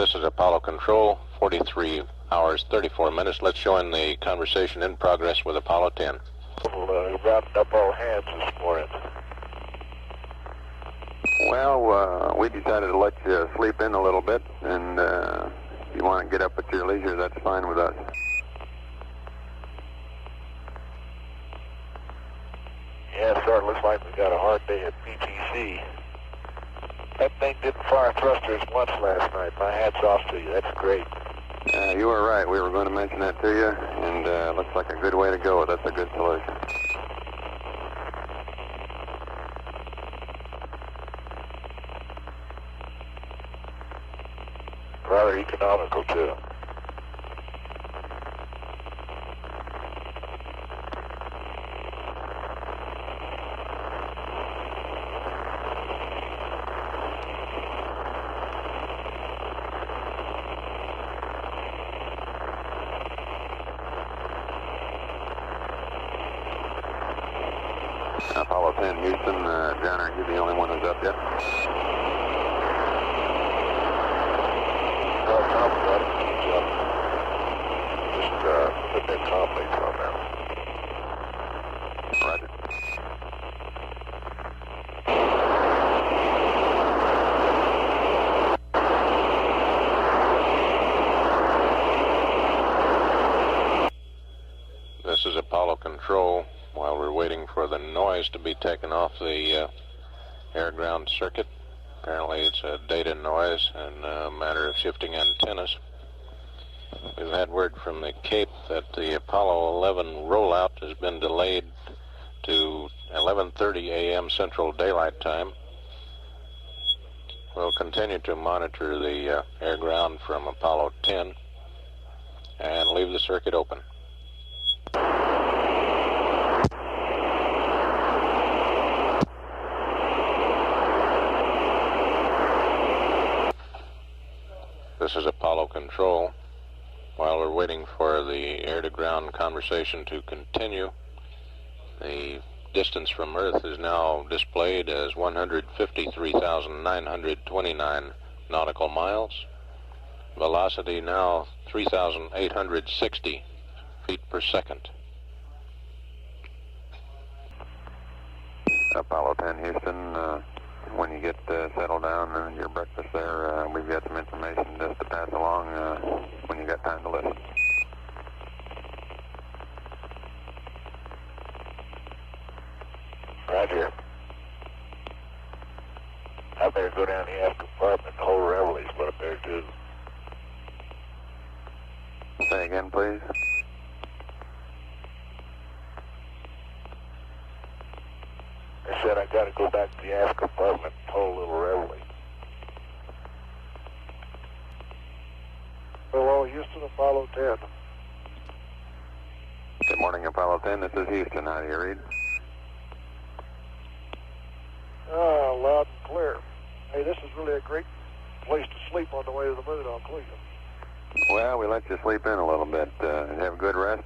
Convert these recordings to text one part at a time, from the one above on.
This is Apollo Control, 43 hours, 34 minutes. Let's join the conversation in progress with Apollo 10. Rounding up all hands this morning. Well, we decided to let you sleep in a little bit, and if you want to get up at your leisure, that's fine with us. Yeah, sir, it looks like we got a hard day at PTC. That thing didn't fire thrusters once last night. My hat's off to you. That's great. You were right. We were going to mention that to you, and looks like a good way to go. That's a good solution. Rather economical, too. Apollo 10, Houston. John, are you the only one who's up yet? Tom got it. He's up. Just put that comm links on there. Roger. This is Apollo Control. While we're waiting for the noise to be taken off the air-ground circuit. Apparently it's a data noise and a matter of shifting antennas. We've had word from the Cape that the Apollo 11 rollout has been delayed to 11:30 a.m. Central Daylight Time. We'll continue to monitor the air-ground from Apollo 10 and leave the circuit open. This is Apollo Control. While we're waiting for the air-to-ground conversation to continue, the distance from Earth is now displayed as 153,929 nautical miles. Velocity now 3,860 feet per second. Apollo 10, Houston. When you get settled down and your breakfast there, we've got some information just to pass along when you got time to listen. Roger. I better go down the aft compartment and hold reveille is what I better do. Say again, please. I said I got to go back to the aft compartment and hold a little reveille. Hello, Houston, Apollo 10. Good morning, Apollo 10. This is Houston. How do you read? Loud and clear. Hey, this is really a great place to sleep on the way to the moon on Cleveland. Well, we let you sleep in a little bit. Have good rest?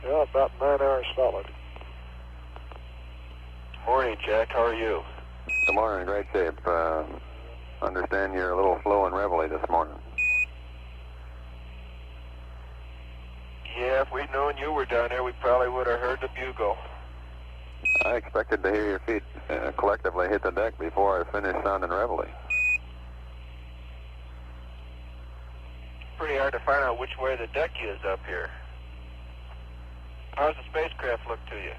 Yeah, about 9 hours solid. Morning, Jack. How are you? Good morning. Great shape. Understand you're a little slow in reveille this morning. Yeah, if we'd known you were down there, we probably would have heard the bugle. I expected to hear your feet collectively hit the deck before I finished sounding reveille. Pretty hard to find out which way the deck is up here. How's the spacecraft look to you?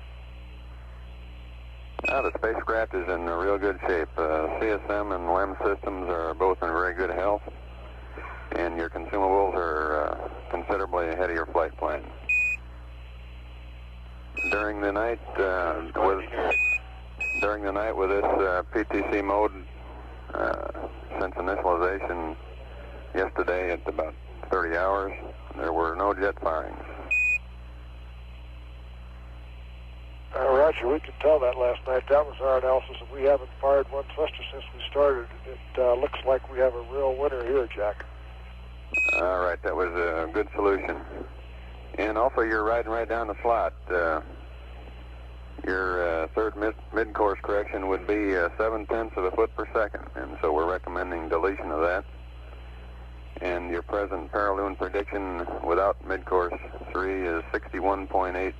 The spacecraft is in real good shape. CSM and WEM systems are both in very good health, and your consumables are considerably ahead of your flight plan. During the night, with this PTC mode, since initialization yesterday at about 30 hours, there were no jet firings. Roger, we could tell that last night. That was our analysis, and we haven't fired one thruster since we started. It looks like we have a real winner here, Jack. All right, that was a good solution. And also, you're riding right down the slot. Your third mid-course correction would be 0.7 of a foot per second, and so we're recommending deletion of that. And your present paraloon prediction without mid-course 3 is 61.8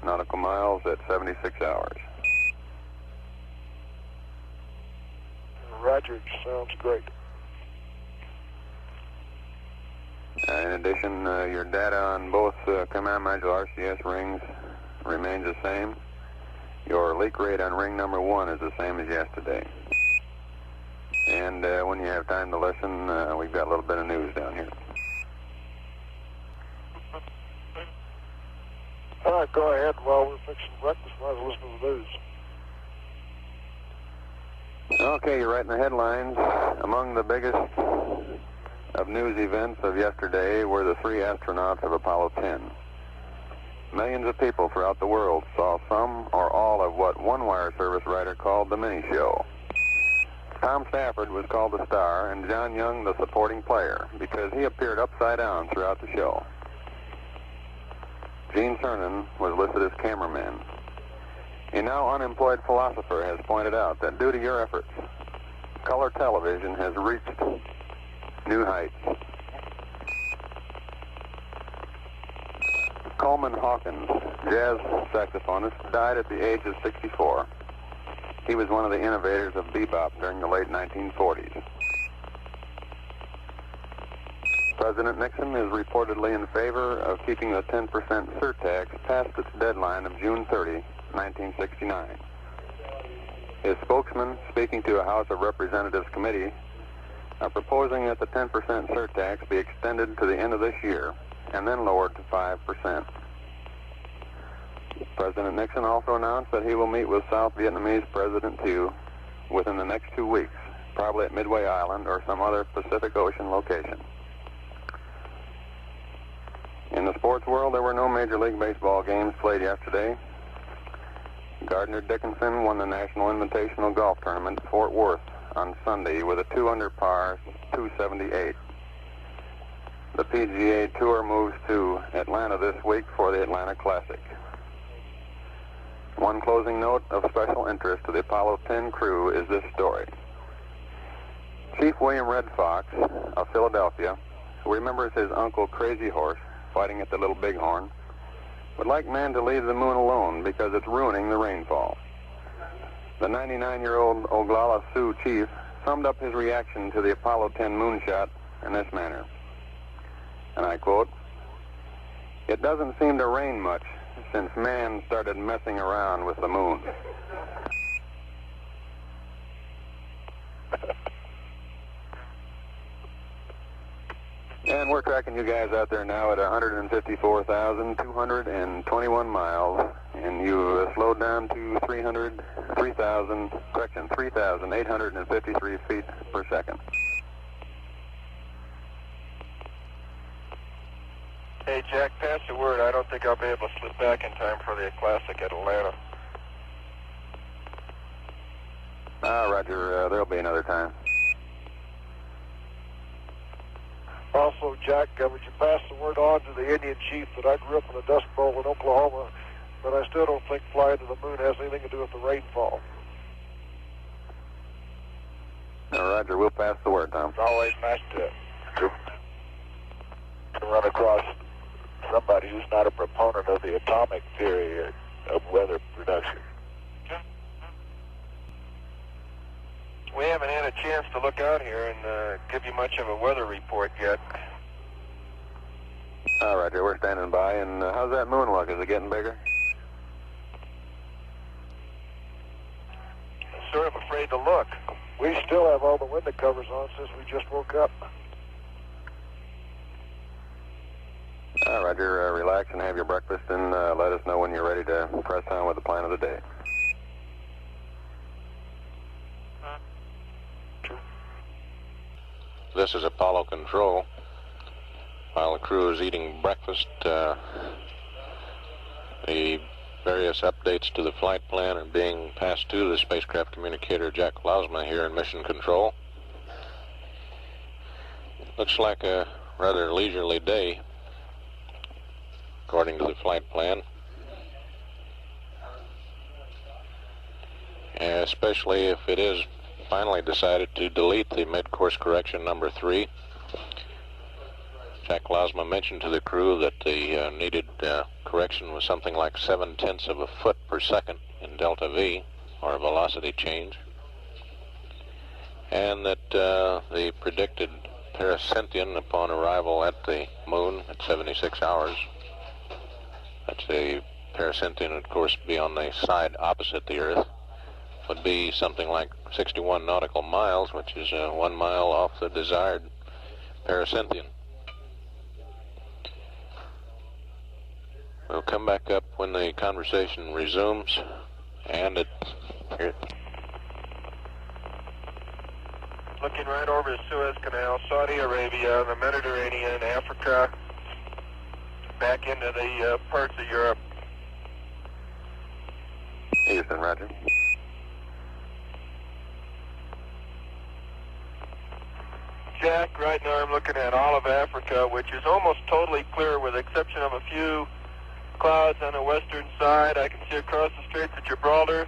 nautical miles at 76 hours. Roger, sounds great. In addition, your data on both command module RCS rings remains the same. Your leak rate on ring number 1 is the same as yesterday. And when you have time to listen, we've got a little bit of news down here. All right, go ahead. While we're fixing breakfast, might as well listen to the news. Okay, you're right in the headlines. Among the biggest of news events of yesterday were the 3 astronauts of Apollo 10. Millions of people throughout the world saw some or all of what one wire service writer called the mini show. Tom Stafford was called the star and John Young the supporting player because he appeared upside down throughout the show. Gene Cernan was listed as cameraman. A now unemployed philosopher has pointed out that due to your efforts, color television has reached new heights. Coleman Hawkins, jazz saxophonist, died at the age of 64. He was one of the innovators of bebop during the late 1940s. President Nixon is reportedly in favor of keeping the 10% surtax past its deadline of June 30, 1969. His spokesman, speaking to a House of Representatives committee, are proposing that the 10% surtax be extended to the end of this year and then lowered to 5%. President Nixon also announced that he will meet with South Vietnamese President Thieu within the next 2 weeks, probably at Midway Island or some other Pacific Ocean location. In the sports world, there were no Major League Baseball games played yesterday. Gardner Dickinson won the National Invitational Golf Tournament at Fort Worth on Sunday with a 2-under par 278. The PGA Tour moves to Atlanta this week for the Atlanta Classic. One closing note of special interest to the Apollo 10 crew is this story. Chief William Red Fox of Philadelphia, who remembers his uncle Crazy Horse fighting at the Little Bighorn, would like man to leave the moon alone because it's ruining the rainfall. The 99-year-old Oglala Sioux chief summed up his reaction to the Apollo 10 moonshot in this manner, and I quote, "It doesn't seem to rain much since man started messing around with the moon." And we're tracking you guys out there now at 154,221 miles, and you slowed down to 3,853 feet per second. Hey, Jack, pass the word. I don't think I'll be able to slip back in time for the Classic at Atlanta. Roger, there'll be another time. Also, Jack, would you pass the word on to the Indian chief that I grew up in the Dust Bowl in Oklahoma, but I still don't think flying to the moon has anything to do with the rainfall. Roger, we'll pass the word, Tom. It's always nice to run across somebody who's not a proponent of the atomic theory of weather production. We haven't had a chance to look out here and give you much of a weather report yet. Roger, we're standing by. And how's that moon look? Is it getting bigger? I'm sort of afraid to look. We still have all the window covers on since we just woke up. Roger, relax and have your breakfast and let us know when you're ready to press on with the plan of the day. This is Apollo Control. While the crew is eating breakfast, the various updates to the flight plan are being passed to the spacecraft communicator Jack Klausma here in Mission Control. Looks like a rather leisurely day, according to the flight plan. especially if it is finally decided to delete the mid-course correction number 3. Jack Losma mentioned to the crew that the needed correction was something like 0.7 of a foot per second in delta V, or velocity change, and that the predicted pericention upon arrival at the moon at 76 hours, that's the pericention, of course, be on the side opposite the Earth, would be something like 61 nautical miles, which is 1 mile off the desired pericention. We'll come back up when the conversation resumes, and here. Looking right over the Suez Canal, Saudi Arabia, the Mediterranean, Africa, back into the parts of Europe. Houston, roger. Jack, right now I'm looking at all of Africa, which is almost totally clear with the exception of a few clouds on the western side. I can see across the Straits of Gibraltar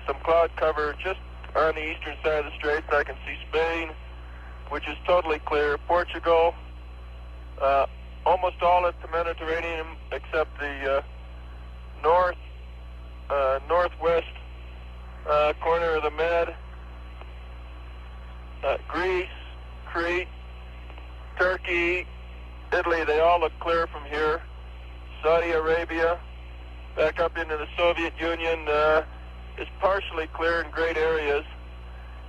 some cloud cover just on the eastern side of the Straits. I can see Spain, which is totally clear. Portugal, almost all at the Mediterranean except the northwest corner of the Med. Greece, Crete, Turkey, Italy, they all look clear from here. Saudi Arabia, back up into the Soviet Union, is partially clear in great areas.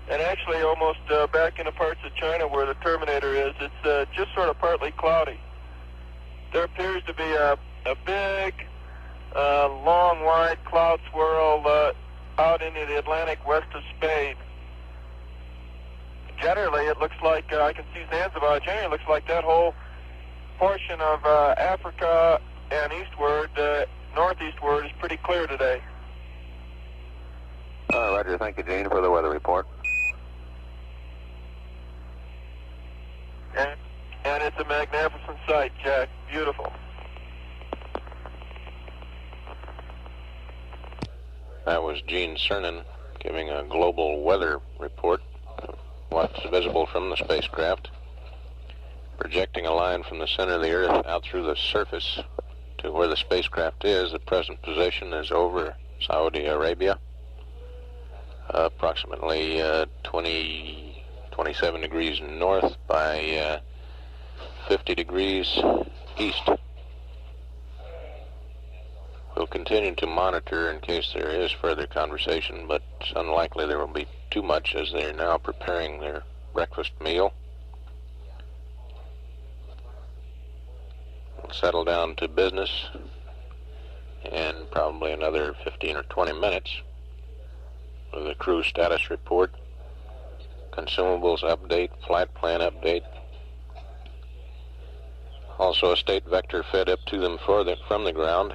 And actually almost back into parts of China where the Terminator is, it's just sort of partly cloudy. There appears to be a big, long, wide cloud swirl out into the Atlantic west of Spain. Generally, it looks like, I can see Zanzibar, generally it looks like that whole portion of Africa and eastward, northeastward, is pretty clear today. Roger, thank you, Gene, for the weather report. And it's a magnificent sight, Jack. Beautiful. That was Gene Cernan giving a global weather report of what's visible from the spacecraft, projecting a line from the center of the Earth out through the surface to where the spacecraft is. The present position is over Saudi Arabia, approximately 27 degrees north by 50 degrees east. We'll continue to monitor in case there is further conversation, but it's unlikely there will be too much as they're now preparing their breakfast meal. We'll settle down to business in probably another 15 or 20 minutes with a crew status report, consumables update, flight plan update, also a state vector fed up to them from the ground.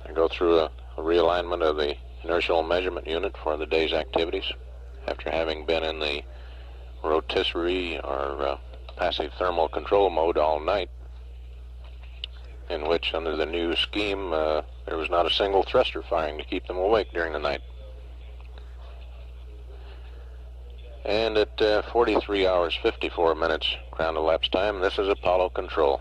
I go through a realignment of the inertial measurement unit for the day's activities after having been in the rotisserie or passive thermal control mode all night, in which under the new scheme there was not a single thruster firing to keep them awake during the night. And at 43 hours 54 minutes ground elapsed time, this is Apollo Control.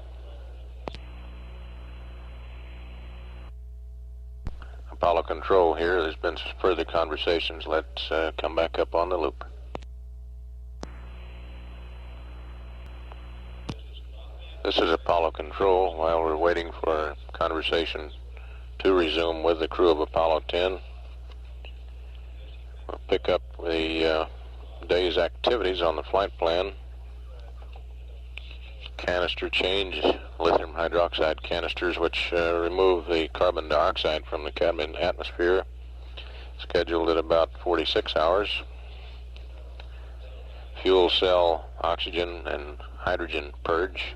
Apollo Control here. There's been further conversations. Let's come back up on the loop. This is Apollo Control. While we're waiting for conversation to resume with the crew of Apollo 10, we'll pick up the day's activities on the flight plan. Canister change, lithium hydroxide canisters, which remove the carbon dioxide from the cabin atmosphere, scheduled at about 46 hours. Fuel cell oxygen and hydrogen purge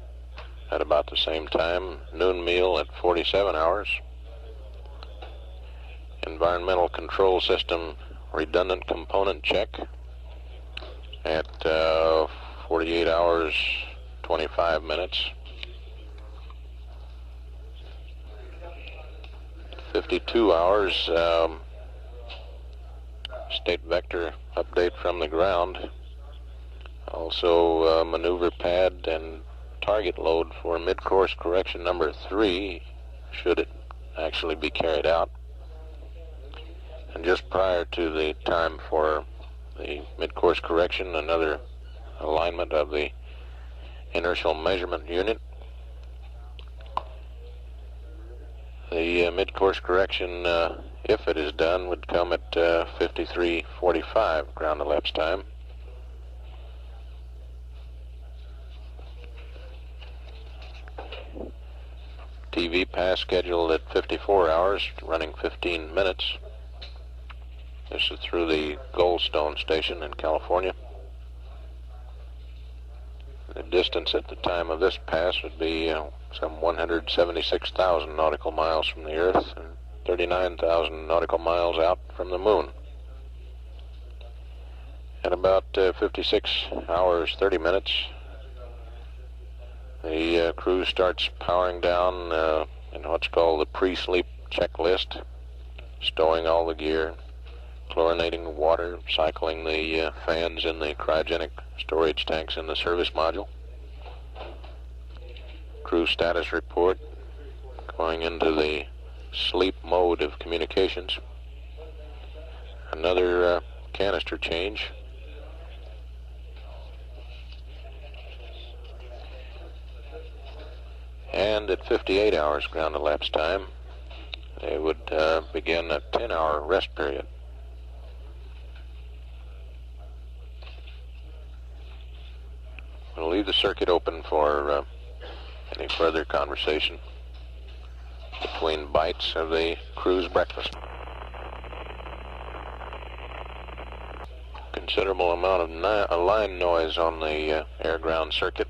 at about the same time. Noon meal at 47 hours. Environmental control system redundant component check at 48 hours 25 minutes. 52 hours state vector update from the ground. Also maneuver pad and target load for mid-course correction number 3, should it actually be carried out. And just prior to the time for the mid-course correction, another alignment of the inertial measurement unit. The mid-course correction, if it is done, would come at 53:45 ground elapsed time. TV pass scheduled at 54 hours, running 15 minutes. This is through the Goldstone station in California. The distance at the time of this pass would be some 176,000 nautical miles from the Earth and 39,000 nautical miles out from the Moon. At about 56 hours 30 minutes, the crew starts powering down in what's called the pre-sleep checklist, stowing all the gear, chlorinating water, cycling the fans in the cryogenic storage tanks in the service module. Crew status report, going into the sleep mode of communications. Another canister change. And at 58 hours ground elapsed time, they would begin a 10-hour rest period. We'll leave the circuit open for any further conversation between bites of the crew's breakfast. Considerable amount of line noise on the air-ground circuit.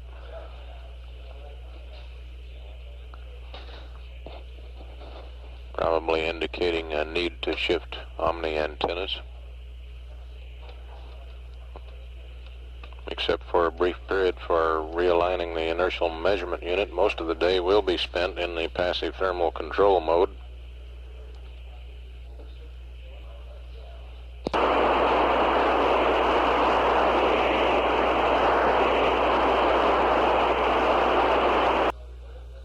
Probably indicating a need to shift omni antennas. Except for a brief period for realigning the inertial measurement unit, most of the day will be spent in the passive thermal control mode.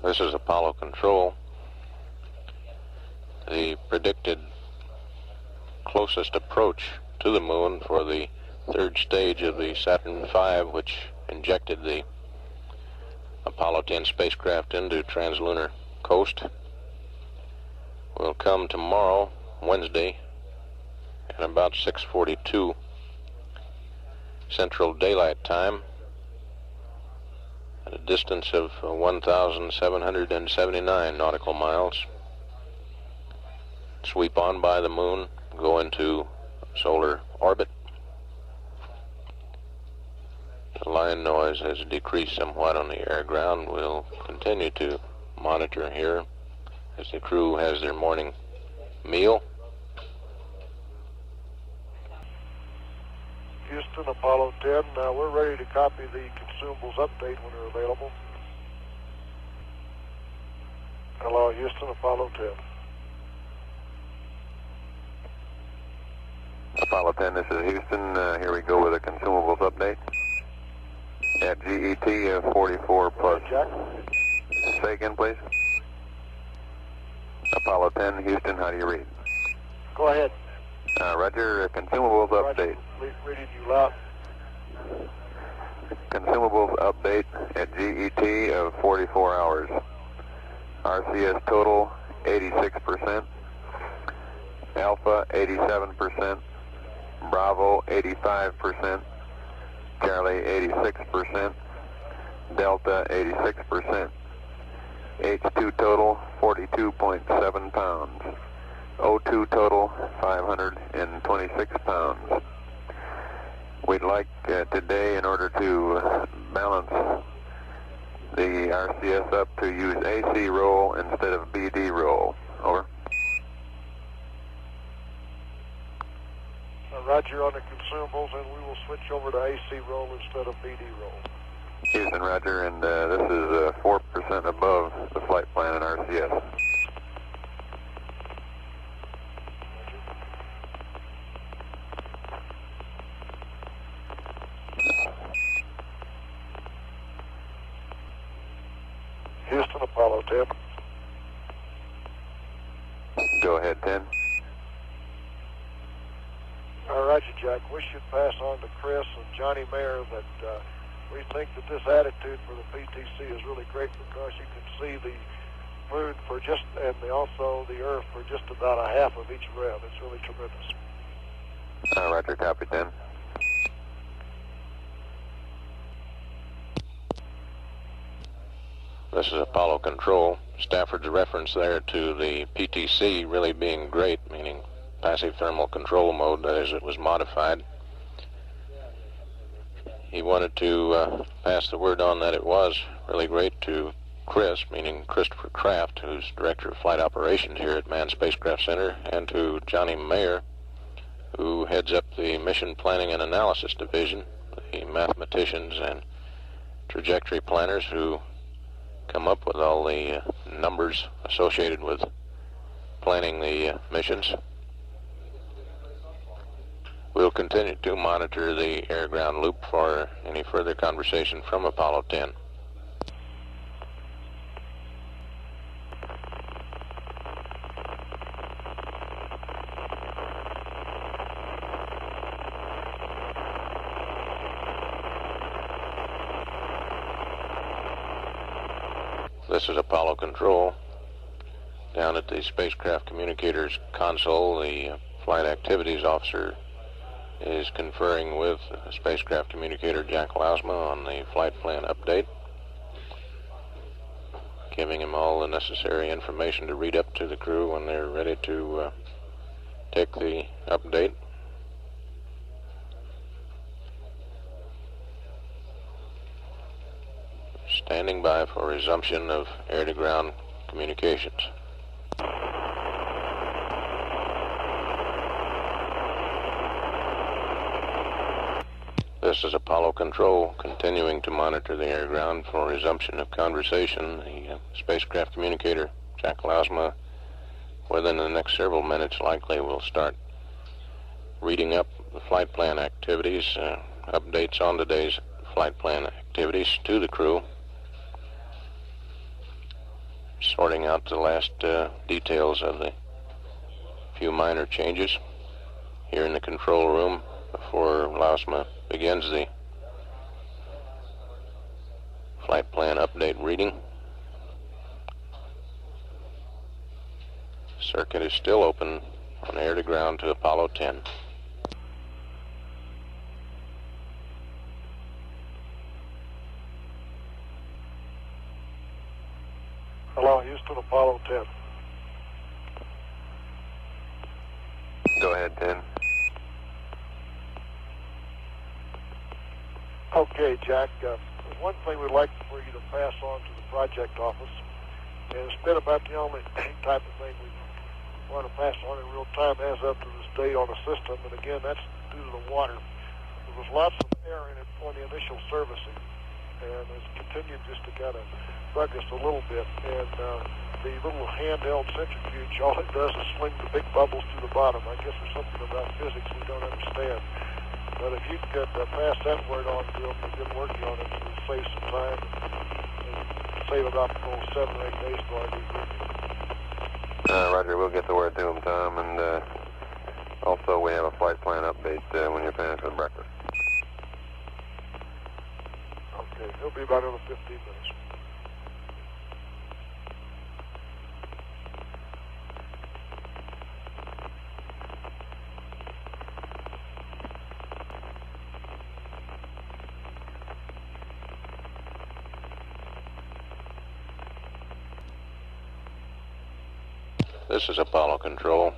This is Apollo control. The predicted closest approach to the Moon for the third stage of the Saturn V, which injected the Apollo 10 spacecraft into translunar coast, will come tomorrow, Wednesday, at about 6:42 Central Daylight Time, at a distance of 1,779 nautical miles. Sweep on by the Moon, go into solar orbit. The line noise has decreased somewhat on the air ground. We'll continue to monitor here as the crew has their morning meal. Houston, Apollo 10, we're ready to copy the consumables update when they're available. Hello, Houston, Apollo 10. Apollo 10, this is Houston. Here we go with a consumables update. At GET 44 plus. Jack. Say again, please. Apollo 10, Houston, how do you read? Go ahead. Roger, consumables update. Reading you loud. Consumables update at GET of 44 hours. RCS total 86%. Alpha 87%. Bravo 85%. Charlie 86%, Delta 86%, H2 total 42.7 pounds, O2 total 526 pounds. We'd like today, in order to balance the RCS up, to use AC roll instead of BD roll. Over. Roger on the consumables, and we will switch over to AC roll instead of BD roll. Houston, Roger, and this is 4% above the flight plan in RCS. Apollo 10. Go ahead, 10. Roger, Jack. We should pass on to Chris and Johnny Mayer that we think that this attitude for the PTC is really great because you can see the moon for just, and also the Earth for just about a half of each rev. It's really tremendous. Roger, copy, 10. This is Apollo Control. Stafford's reference there to the PTC really being great, meaning passive thermal control mode, that is, it was modified. He wanted to pass the word on that it was really great to Chris, meaning Christopher Kraft, who's Director of Flight Operations here at Manned Spacecraft Center, and to Johnny Mayer, who heads up the Mission Planning and Analysis Division, the mathematicians and trajectory planners who come up with all the numbers associated with planning the missions. We'll continue to monitor the air-ground loop for any further conversation from Apollo 10. This is Apollo Control. Down at the spacecraft communicator's console, the flight activities officer is conferring with spacecraft communicator Jack Lausma on the flight plan update, giving him all the necessary information to read up to the crew when they're ready to take the update. Standing by for resumption of air-to-ground communications. This is Apollo Control, continuing to monitor the air-ground for resumption of conversation. The spacecraft communicator, Jack Lausma, within the next several minutes likely will start reading up the flight plan activities, updates on today's flight plan activities to the crew, sorting out the last details of the few minor changes here in the control room before Lausma begins the flight plan update reading. Circuit is still open on air to ground to Apollo 10. Hello, Houston, Apollo 10. Go ahead, 10. Okay, Jack, one thing we'd like for you to pass on to the project office, and it's been about the only type of thing we want to pass on in real time as up to this date on the system, and again, that's due to the water. There was lots of air in it on the initial servicing, and it's continued just to kind of bug us a little bit, and the little handheld centrifuge, all it does is sling the big bubbles to the bottom. I guess there's something about physics we don't understand. But if you could pass that word on to them, we've been working on it to save some time and save about 7 or 8 days till I do briefing. Roger, we'll get the word to them, Tom, and also we have a flight plan update when you're finished with breakfast. Okay, it'll be about another 15 minutes. This is Apollo Control.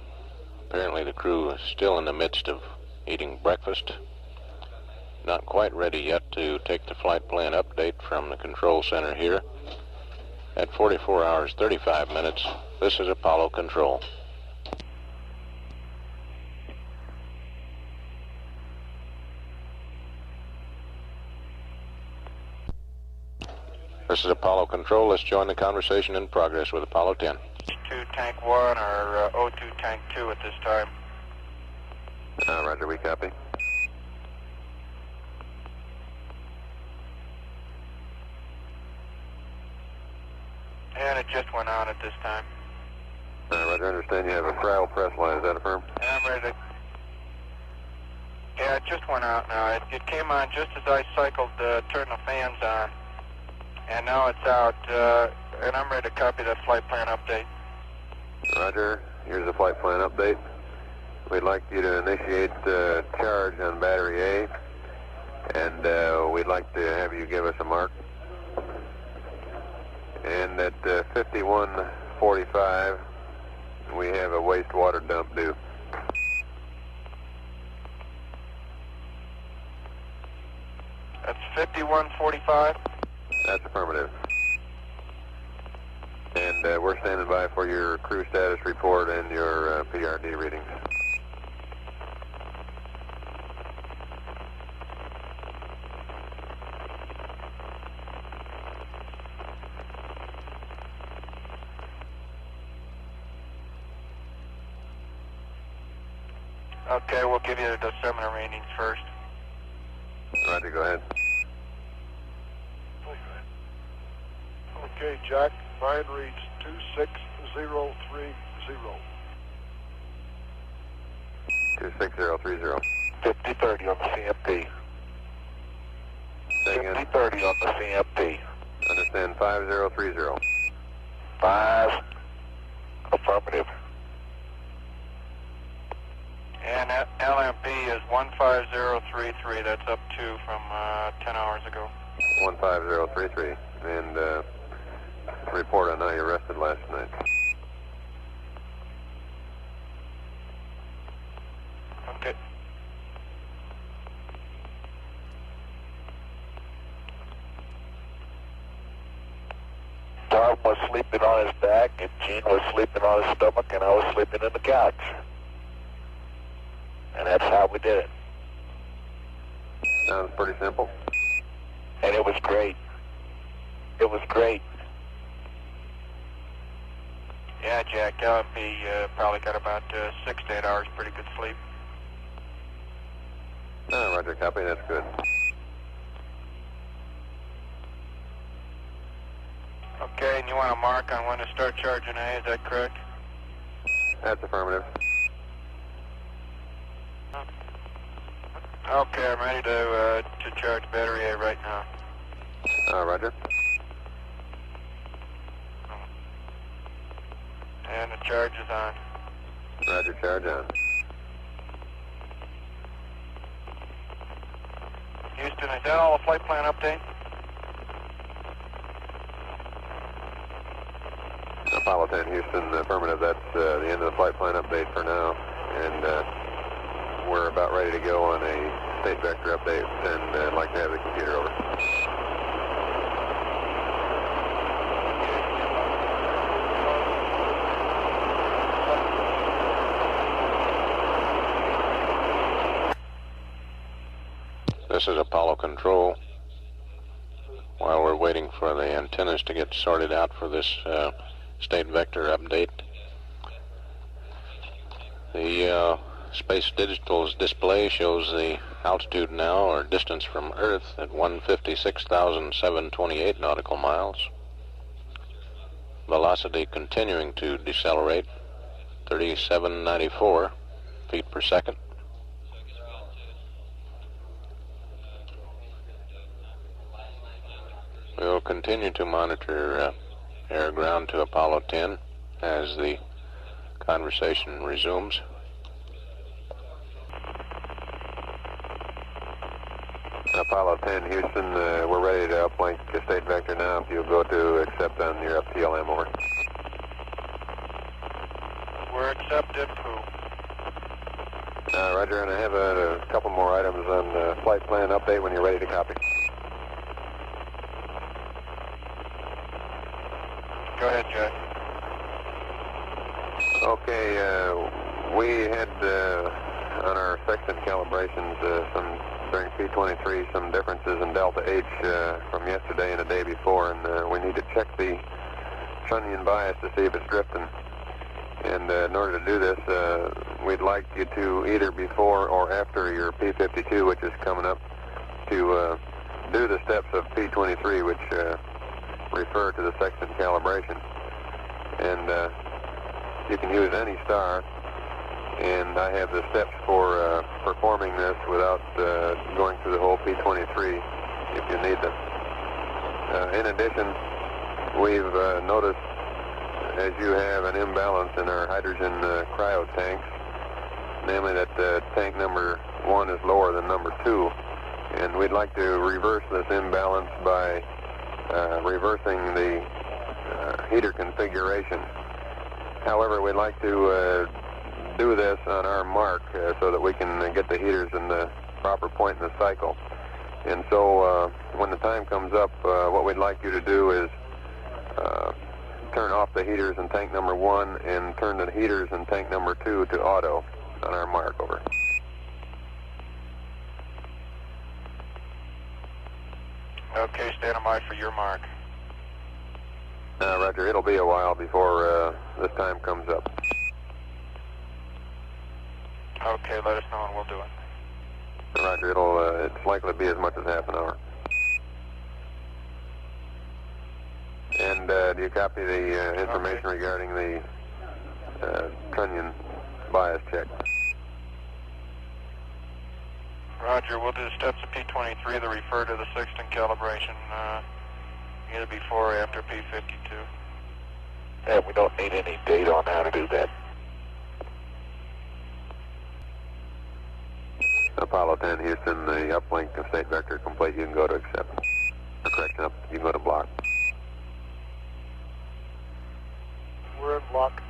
Apparently the crew is still in the midst of eating breakfast. Not quite ready yet to take the flight plan update from the control center here. At 44 hours 35 minutes, this is Apollo Control. This is Apollo Control. Let's join the conversation in progress with Apollo 10. 2 Tank 1 or O2 Tank 2 at this time. Roger, we copy. And it just went on at this time. Roger, I understand you have a cryo press line. Is that affirmed? And I'm ready to... Yeah, it just went out now. It came on just as I cycled, turned the fans on. And now it's out, and I'm ready to copy that flight plan update. Roger, here's the flight plan update. We'd like you to initiate charge on battery A, and we'd like to have you give us a mark. And at 51:45, we have a wastewater dump due. That's 51:45? That's affirmative. And we're standing by for your crew status report and your PRD readings. Okay, we'll give you the dosimeter readings first. Roger, go ahead. Okay, Jack, mine reads 26030. 26030. 5030 on the CMP. Say again. 5030 on the CMP. Understand 5030. 5. Affirmative. And LMP is 15033. That's up 2 from 10 hours ago. 15033. And report on how you rested last night. Okay. Tom was sleeping on his back, and Gene was sleeping on his stomach, and I was sleeping in the couch. And that's how we did it. Sounds pretty simple. And it was great. It was great. Yeah, Jack, LMP probably got about 6 to 8 hours pretty good sleep. Roger, copy. That's good. Okay, and you want a mark on when to start charging A, is that correct? That's affirmative. Okay, I'm ready to charge battery A right now. Roger. And the charge is on. Roger, charge on. Houston, is that all the flight plan update? Apollo 10, Houston, affirmative. That's the end of the flight plan update for now. And we're about ready to go on a state vector update, and I'd like to have the computer over. This is Apollo Control. While we're waiting for the antennas to get sorted out for this state vector update, the Space Digital's display shows the altitude now, or distance from Earth, at 156,728 nautical miles. Velocity continuing to decelerate, 3794 feet per second. We will continue to monitor air ground to Apollo 10 as the conversation resumes. Apollo 10, Houston, we're ready to uplink the state vector now. If you'll go to accept on your FTLM, over. We're accepted. Who? Roger, and I have a couple more items on the flight plan update when you're ready to copy. Go ahead, Jack. Okay, we had on our section calibrations during P23 some differences in delta H from yesterday and the day before, and we need to check the Trunnion bias to see if it's drifting. And in order to do this, we'd like you to, either before or after your P52, which is coming up, to do the steps of P23, which refer to the sextant calibration. And you can use any star, and I have the steps for performing this without going through the whole P23 if you need them. In addition, we've noticed, as you have, an imbalance in our hydrogen cryo tanks, namely that tank number 1 is lower than number 2, and we'd like to reverse this imbalance by reversing the heater configuration. However, we'd like to do this on our mark so that we can get the heaters in the proper point in the cycle. And so when the time comes up, what we'd like you to do is turn off the heaters in tank number 1 and turn the heaters in tank number 2 to auto on our mark. Over. Okay, stand by for your mark. Roger, it'll be a while before this time comes up. Okay, let us know and we'll do it. Roger, it's likely to be as much as half an hour. And do you copy the information regarding the trunnion bias check? Roger, we'll do the steps of P23 that refer to the sextant calibration, either before or after P52. Yeah, we don't need any data on how to do that. Apollo 10, Houston, the uplink of state vector complete. You can go to accept. Or correction, you can go to block. We're in block.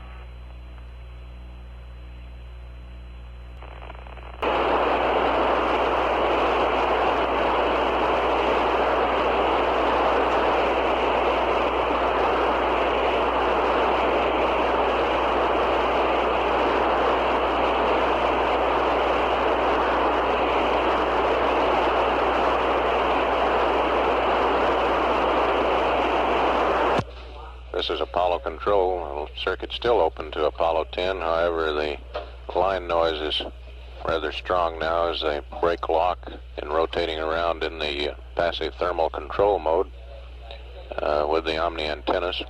This is Apollo Control. The circuit's still open to Apollo 10. However, the line noise is rather strong now as they break lock and rotating around in the passive thermal control mode with the Omni antennas.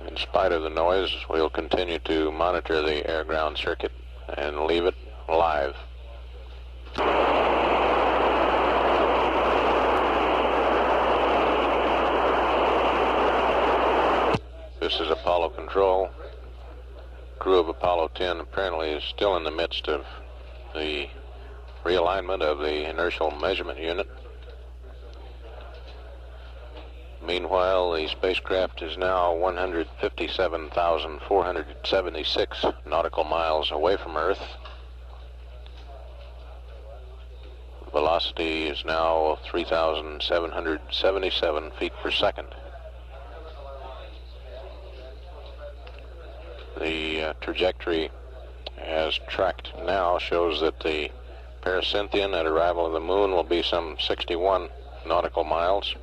In spite of the noise, we'll continue to monitor the air-ground circuit and leave it live. This is Apollo Control. Crew of Apollo 10 apparently is still in the midst of the realignment of the inertial measurement unit. Meanwhile, the spacecraft is now 157,476 nautical miles away from Earth. Velocity is now 3,777 feet per second. The trajectory as tracked now shows that the pericynthion at arrival of the moon will be some 61 nautical miles.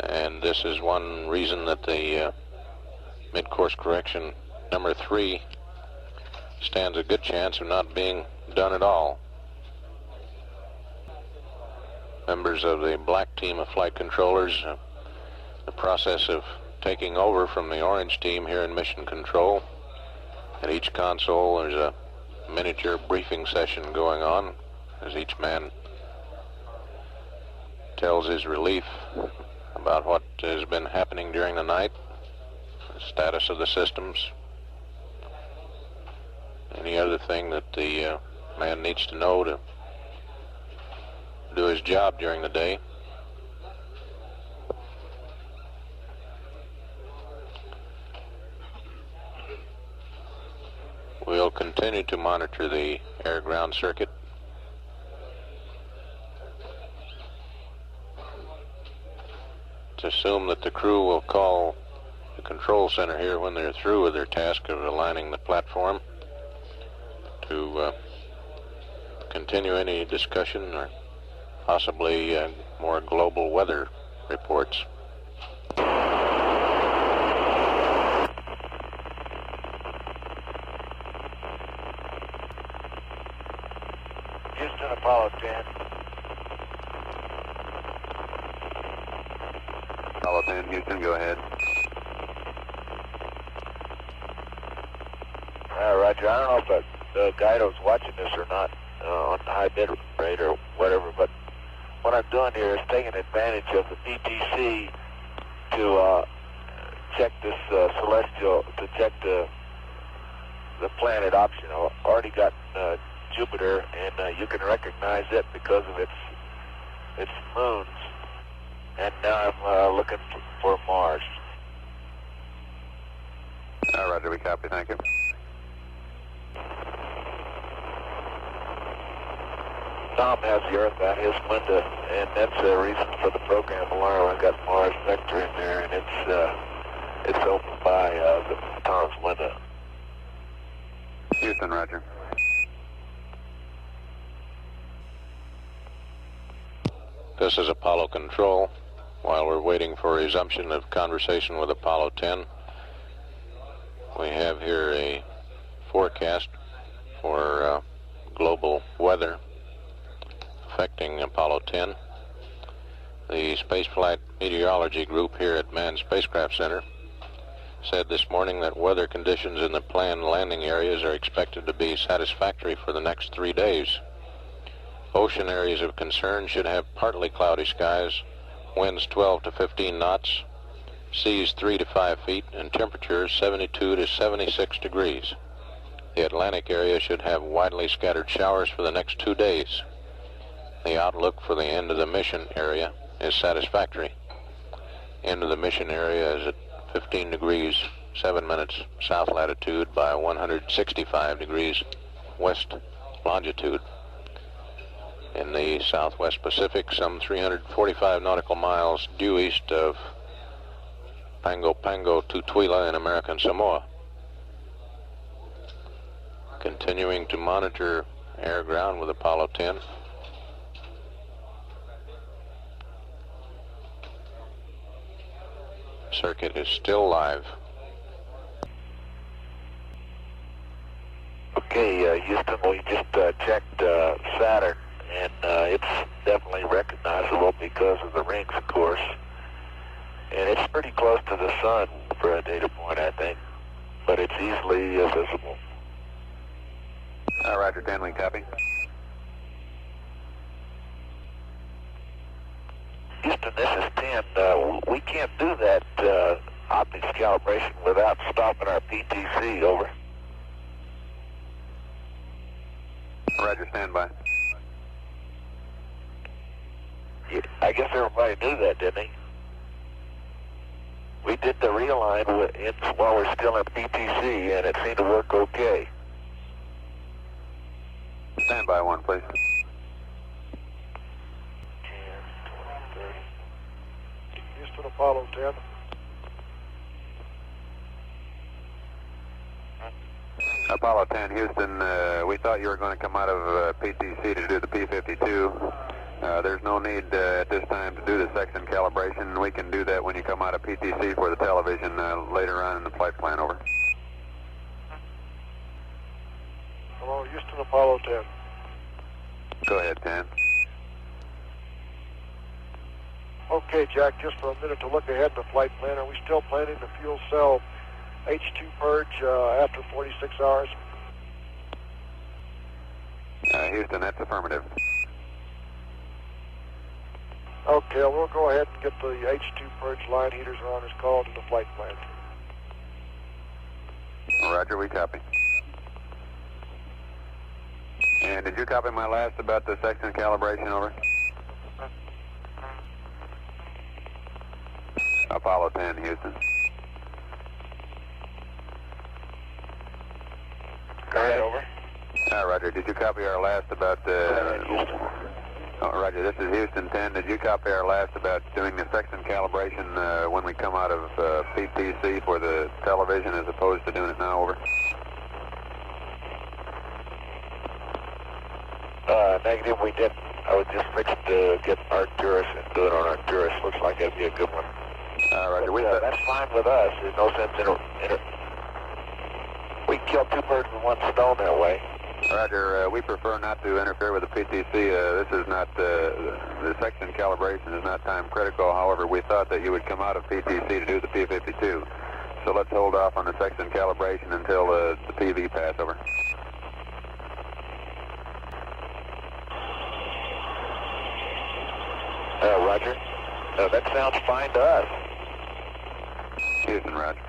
And this is one reason that the mid-course correction number 3 stands a good chance of not being done at all. Members of the black team of flight controllers, the process of taking over from the orange team here in mission control. At each console there's a miniature briefing session going on as each man tells his relief about what has been happening during the night, the status of the systems, any other thing that the man needs to know to do his job during the day. We'll continue to monitor the air-ground circuit. It's assumed that the crew will call the control center here when they're through with their task of aligning the platform to continue any discussion or possibly more global weather reports. Houston, Apollo 10. 10, Houston, go ahead. Roger. I don't know if the guide was watching this or not on the high bit rate or whatever, but what I'm doing here is taking advantage of the PTC to check this celestial, to check the planet option. I've already got Jupiter, and you can recognize it because of its moons. And now I'm looking for Mars. Roger, we copy, thank you. Tom has the Earth out his window, and that's the reason for the program alarm. I've got Mars vector in there, and it's open by Tom's window. Houston, roger. This is Apollo Control. While we're waiting for resumption of conversation with Apollo 10, we have here a forecast for global weather affecting Apollo 10. The Spaceflight Meteorology Group here at Manned Spacecraft Center said this morning that weather conditions in the planned landing areas are expected to be satisfactory for the next 3 days. Ocean areas of concern should have partly cloudy skies, winds 12 to 15 knots, seas 3 to 5 feet, and temperatures 72 to 76 degrees. The Atlantic area should have widely scattered showers for the next 2 days. The outlook for the end of the mission area is satisfactory. End of the mission area is at 15 degrees 7 minutes south latitude by 165 degrees west longitude. In the southwest Pacific, some 345 nautical miles due east of Pago Pago, Tutuila in American Samoa. Continuing to monitor air-ground with Apollo 10. Circuit is still live. Okay, Houston, we just checked Saturn, and it's definitely recognizable because of the rings, of course. And it's pretty close to the sun for a data point, I think, but it's easily visible. Roger, 10, we copy. Houston, this is 10. We can't do that optics calibration without stopping our PTC, over. Roger, stand by. Yeah, I guess everybody knew that, didn't they? We did the realign while we're still in PTC, and it seemed to work okay. Stand by 1, please. 10, 20, 30. Houston, Apollo 10. Apollo 10, Houston, we thought you were going to come out of PTC to do the P-52. There's no need at this time to do the section calibration. We can do that when you come out of PTC for the television later on in the flight plan, over. Hello, Houston, Apollo 10. Go ahead, 10. Okay, Jack, just for a minute to look ahead in the flight plan. Are we still planning the fuel cell H2 purge after 46 hours? Houston, that's affirmative. Okay, we'll go ahead and get the H2 purge line heaters on as called to the flight plan. Roger, we copy. And did you copy my last about the section calibration, over? Apollo 10, Houston. Go ahead, over. Roger, did you copy our last about Roger, this is Houston 10. Did you copy our last about doing the section calibration when we come out of PTC for the television as opposed to doing it now, over? Negative, we didn't. I was just fixing to get Arcturus and do it on Arcturus. Looks like it'd be a good one. Roger, But, that's fine with us. There's no sense in it. We can kill 2 birds with 1 stone that way. Roger, we prefer not to interfere with the PTC. This is not, the section calibration is not time critical. However, we thought that you would come out of PTC to do the P52. So let's hold off on the section calibration until the PV pass over. Roger. That sounds fine to us. Houston, Roger.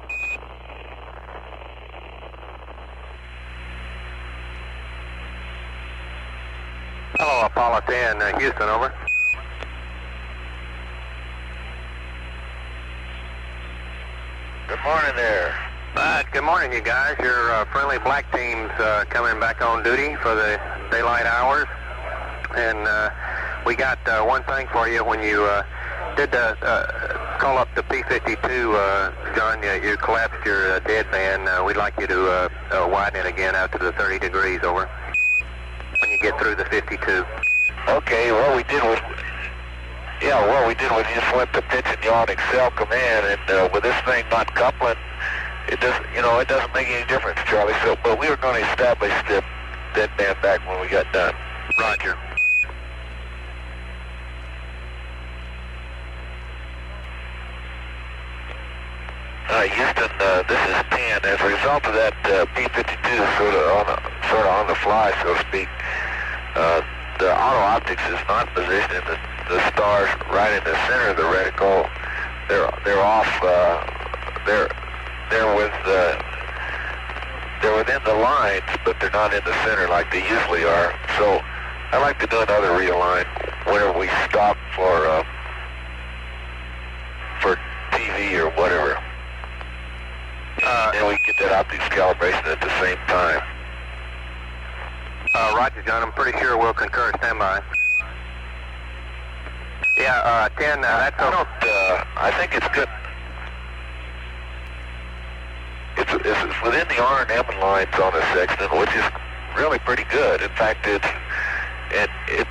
Hello, Apollo 10, Houston, over. Good morning there. Good morning, you guys. Your friendly black team's coming back on duty for the daylight hours. And we got one thing for you. When you did call up the P52, John, you collapsed your deadband. We'd like you to widen it again out to the 30 degrees, over, when you get through the 52. Okay, what we did was just went to pitch and yaw and Excel command, and with this thing not coupling, it doesn't make any difference, Charlie. So, but we were going to establish the deadband back when we got done. Roger. Houston, this is 10. As a result of that P52 sort of on the fly, so to speak, the auto optics is not positioning the stars right in the center of the reticle. They're off. They're within the lines, but they're not in the center like they usually are. So I like to do another realign whenever we stop for TV or whatever. And we get that optics calibration at the same time. Roger, John. I'm pretty sure we'll concur. Stand by. Yeah, 10. That's. I think it's good. It's within the R&M lines on the sextant, which is really pretty good. In fact, it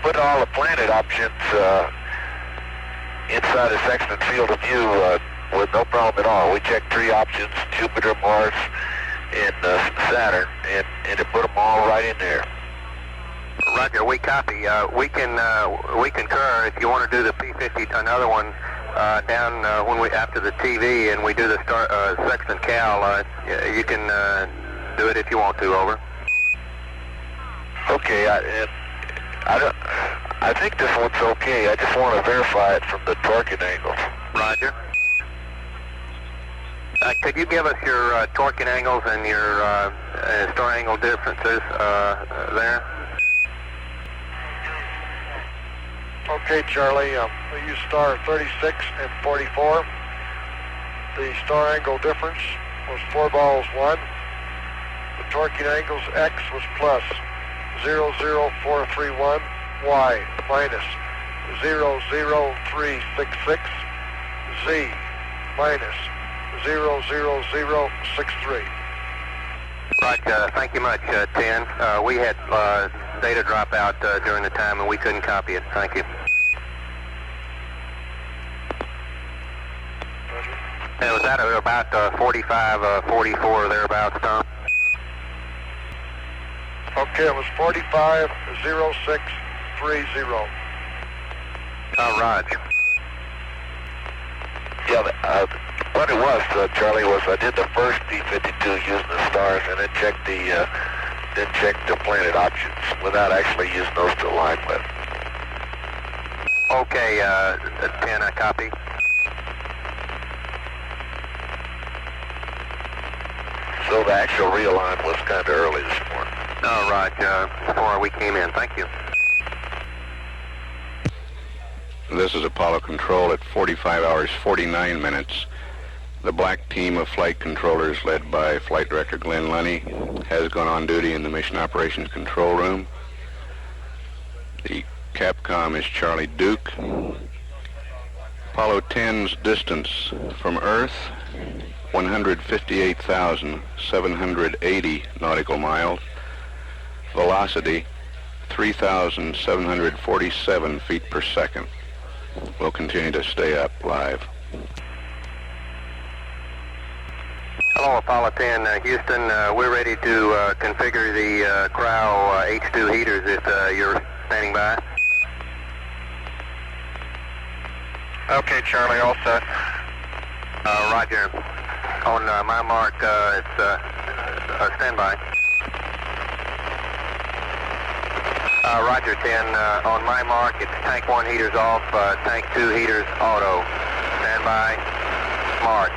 put all the planet options inside the sextant field of view with no problem at all. We checked 3 options: Jupiter, Mars, and Saturn, and it put them all right in there. Roger, we copy. We concur. If you want to do the P50, another one down when after the TV, and we do the sextant cal, you can do it if you want to. Over. Okay, I think this one's okay. I just want to verify it from the torquing angles. Roger. Could you give us your torquing angles and your star angle differences there? Okay, Charlie, we use star 36 and 44. The star angle difference was 4 balls 1. The torquing angles X was plus 00431, Y minus 00366, Z minus 00063. Right, thank you much, 10. We had data drop out during the time and we couldn't copy it. Thank you. And was that about 45, 44 thereabouts, Tom? Okay, it was 450630. Roger. Yeah, what it was, Charlie, was I did the first P52 using the stars, and then checked the planet options without actually using those to align with. Okay, 10, I copy. So the actual realign was kind of early this morning. All right, before we came in. Thank you. This is Apollo Control at 45 hours 49 minutes. The black team of flight controllers led by Flight Director Glenn Lunny has gone on duty in the Mission Operations Control Room. The Capcom is Charlie Duke. Apollo 10's distance from Earth, 158,780 nautical miles. Velocity, 3,747 feet per second. We'll continue to stay up live. Hello, Apollo 10, Houston. We're ready to configure the Crow H2 heaters if you're standing by. Okay, Charlie, all set. Roger. On my mark, it's standby. Roger, 10. On my mark, it's tank 1 heaters off, tank 2 heaters auto. Standby. Mark.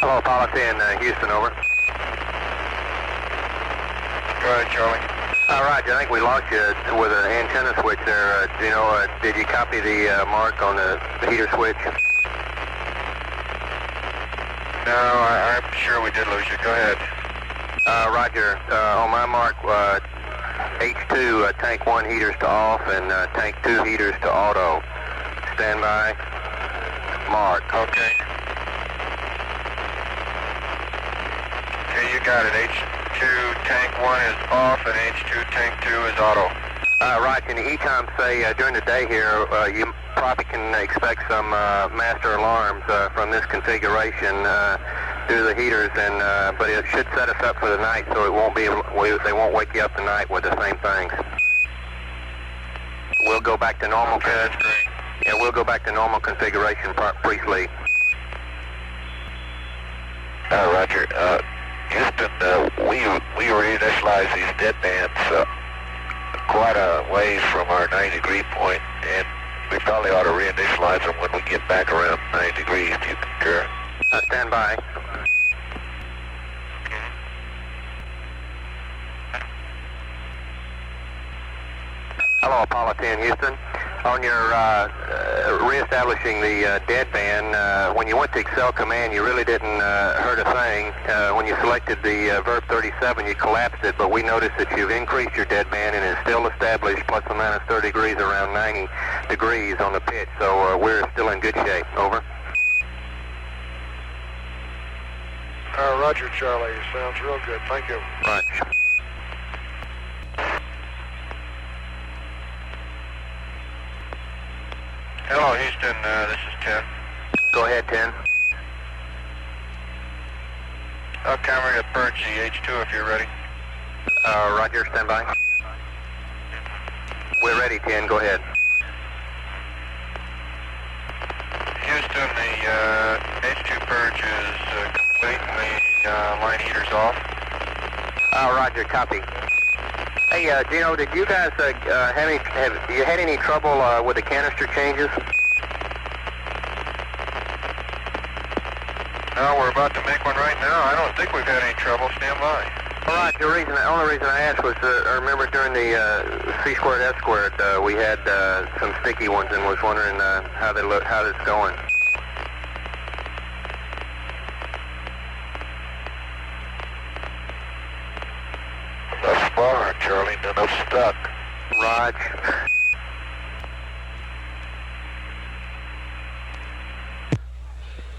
Hello, Apollo 10, Houston, over. Go ahead, Charlie. Roger, I think we lost you with an antenna switch there. Did you copy the mark on the heater switch? No, I'm sure we did lose you. Go ahead. Roger. On my mark, H2, tank 1 heaters to off and tank 2 heaters to auto. Standby. Mark. Okay. Okay, you got it. H2 tank 1 is off and H2 tank 2 is auto. Right, can you ECOM say during the day here, you probably can expect some master alarms from this configuration due to the heaters, and but it should set us up for the night, so it won't be they won't wake you up tonight with the same things. We'll go back to normal. Okay, that's great. Yeah, we'll go back to normal configuration pre-sleep. Roger. Houston, we reinitialize these deadbands quite a ways from our 90-degree point, and we probably ought to reinitialize them when we get back around 90 degrees. Do you concur? Stand by. Hello, Apollo 10, Houston. On your reestablishing the deadband, when you went to Excel Command, you really didn't hurt a thing. When you selected the Verb 37, you collapsed it, but we noticed that you've increased your deadband and it's still established plus or minus 30 degrees around 90 degrees on the pitch, so we're still in good shape. Over. Roger, Charlie. Sounds real good. Thank you. Right. Hello, Houston. This is 10. Go ahead, 10. Okay, I'm ready to purge the H2 if you're ready. Roger, stand by. We're ready, 10. Go ahead. Houston, the H2 purge is complete and the line heater's off. Roger, copy. Hey, Gino, did you guys have you had any trouble with the canister changes? No, we're about to make one right now. I don't think we've had any trouble. Stand by. All right, the only reason I asked was I remember during the C squared S squared we had some sticky ones and was wondering how they look, how it's going. Thus far, Charlie, none of stuck. Raj.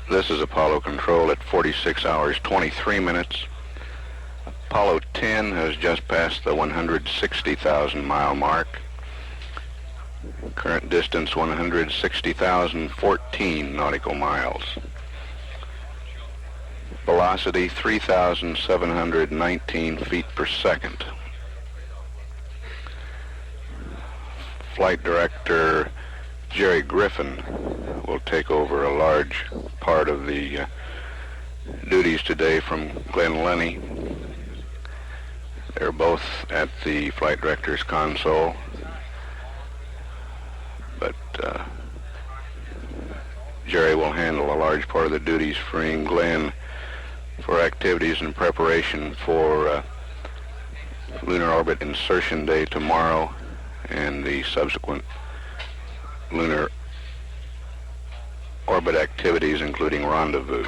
This is Apollo Control at 46 hours 23 minutes. Apollo 10 has just passed the 160,000 mile mark. Current distance 160,014 nautical miles. Velocity 3,719 feet per second. Flight Director Jerry Griffin will take over a large part of the duties today from Glenn Lenny. They're both at the Flight Director's console, but Jerry will handle a large part of the duties, freeing Glenn for activities in preparation for lunar orbit insertion day tomorrow and the subsequent lunar orbit activities, including rendezvous.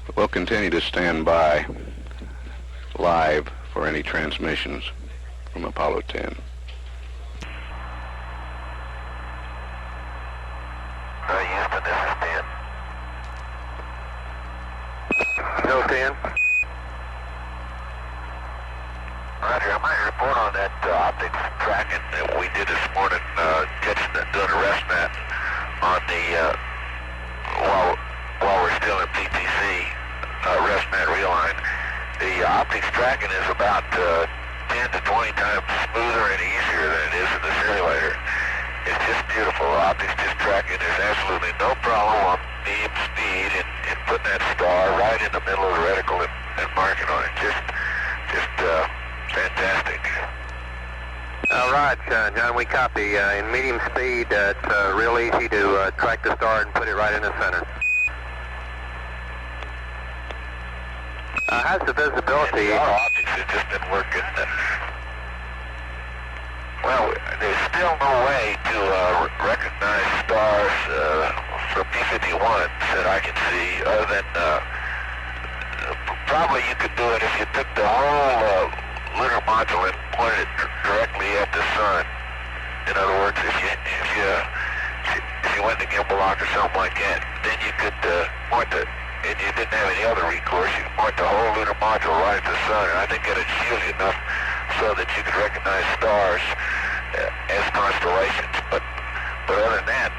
But we'll continue to stand by live for any transmissions from Apollo 10. Houston, this is 10. No, 10. Roger, I might report on that. that optics tracking that we did this morning, doing a rest mat on the while we're still in PTC rest mat reline. The optics tracking is about 10 to 20 times smoother and easier than it is in the simulator. It's just beautiful. Optics just tracking. There's absolutely no problem on beam speed and putting that star right in the middle of the reticle and marking on it. Just fantastic. All right, John, we copy. In medium speed, it's real easy to track the star and put it right in the center. How's the visibility? Our optics have just been working. Well, there's still no way to recognize stars from P-51s that I can see, other than probably you could do it if you took the whole lunar module and pointed it directly at the sun. In other words, if you went to gimbal lock or something like that, then you could point the, and you didn't have any other recourse, you could point the whole lunar module right at the sun, and I think that'd shield you enough so that you could recognize stars as constellations. But other than that,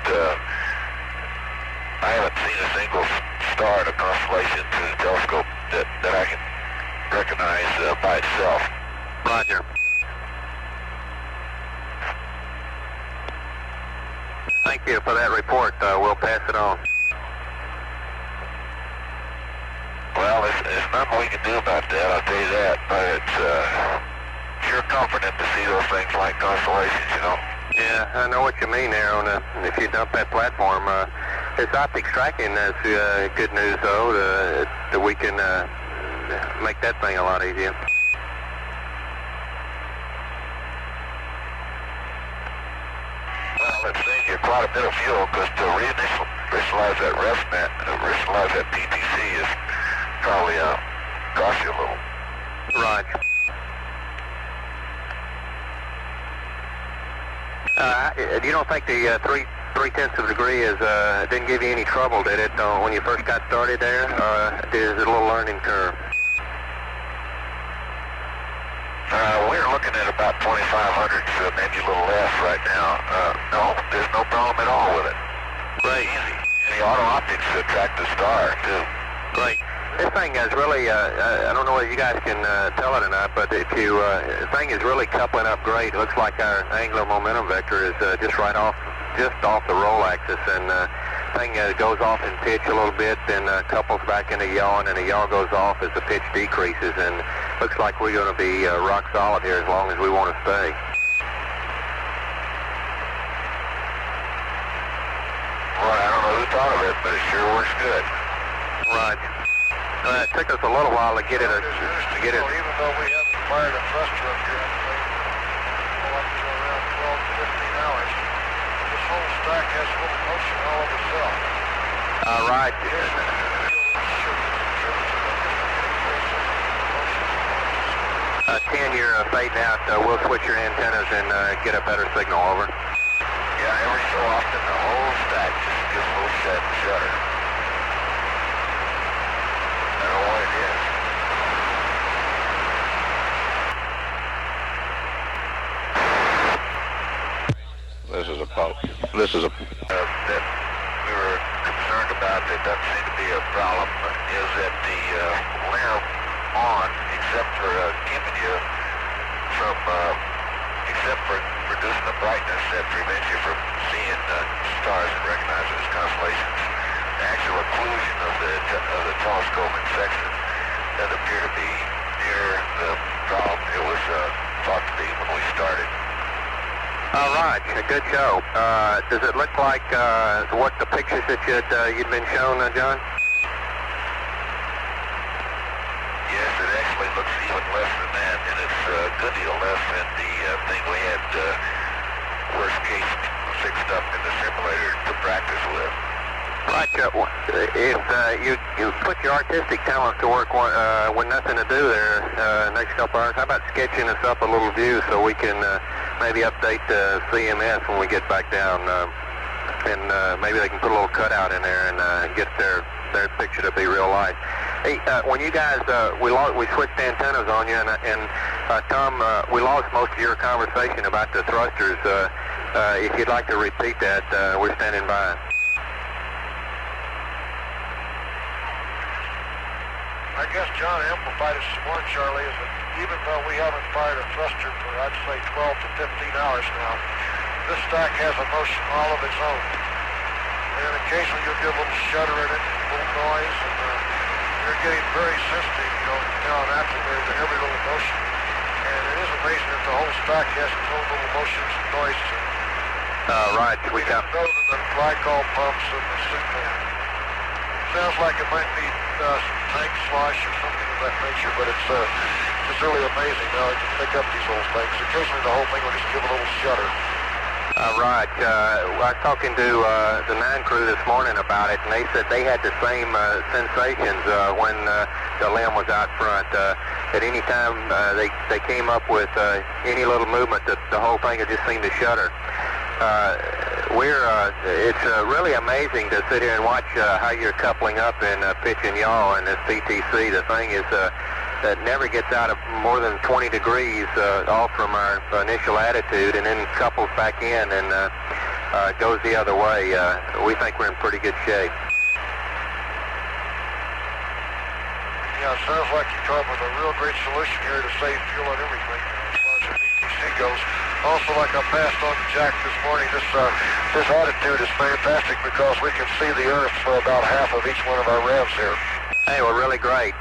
I haven't seen a single star in a constellation through the telescope that I can recognize by itself. Roger. Thank you for that report. We'll pass it on. Well, there's nothing we can do about that, I'll tell you that. But it's sure comforting to see those things like constellations, you know. Yeah, I know what you mean there. If you dump that platform, this optics tracking is good news, though, that we can make that thing a lot easier. Well, it saves you quite a bit of fuel, because to reinitialize that rest mat, reinitialize that PTC is probably cost you a little. Right. You don't think the 3/10 of a degree didn't give you any trouble, did it, when you first got started there? Is it a little learning curve? We're looking at about 2,500, so maybe a little less right now. No, there's no problem at all with it. Great. Easy. The auto optics track the star, too. Great. This thing is really, I don't know whether you guys can tell it or not, but if you, the thing is really coupling up great. It looks like our angular momentum vector is just off the roll axis, and thing goes off in pitch a little bit, then couples back into yaw, and the yaw goes off as the pitch decreases, and looks like we're going to be rock solid here as long as we want to stay. Well, I don't know who thought of it, but it sure works good. Right. It took us a little while to get it. Even though we haven't fired a thruster up here, up to around 12 to 15 hours, this whole stack has a little motion all of itself. Right. 10, you're fading out. We'll switch your antennas and get a better signal over. Yeah, every so often the whole stack just gives a little shudder. I don't know what it is. This is a that we were concerned about that doesn't seem to be a problem is that the lamp on, except for keeping you from, except for reducing the brightness that prevents you from seeing stars and recognizing as constellations, the actual occlusion of the telescope in section doesn't appear to be near the problem it was thought to be when we started. All right, a good show. Does it look like what the pictures that you'd been shown, John? Yes, it actually looks even less than that, and it's a good deal less than the thing we had worst case fixed up in the simulator to practice with. Right. If you put your artistic talent to work with nothing to do there next couple hours, how about sketching us up a little view so we can maybe update the CMS when we get back down, and maybe they can put a little cutout in there and get their picture to be real light. Hey, when you guys, we switched antennas on you, and Tom, we lost most of your conversation about the thrusters. If you'd like to repeat that, we're standing by. I guess John amplified it this morning, Charlie, is that even though we haven't fired a thruster for, I'd say, 12 to 15 hours now, this stack has a motion all of its own. And occasionally you'll get a little shudder in it, a little noise, and you're getting very sensitive, now and acclimated to every little motion. And it is amazing that the whole stack has its own little motions and noises in it. Right. We got other than the glycol pumps and the signal. Sounds like it might need some tank slosh or something of that nature, but it's really amazing how it can pick up these little things. Occasionally the whole thing will just give a little shudder. Right. I was talking to the 9 crew this morning about it, and they said they had the same sensations when the limb was out front. At any time they came up with any little movement, the whole thing would just seem to shudder. It's really amazing to sit here and watch how you're coupling up in pitch and yaw in this PTC. The thing is that never gets out of more than 20 degrees off from our initial attitude, and then couples back in and goes the other way. We think we're in pretty good shape. Yeah, it sounds like you come up with a real great solution here to save fuel and everything as far as the PTC goes. Also, like I passed on to Jack this morning, this attitude is fantastic because we can see the Earth for about half of each one of our revs here. Hey, well, really great.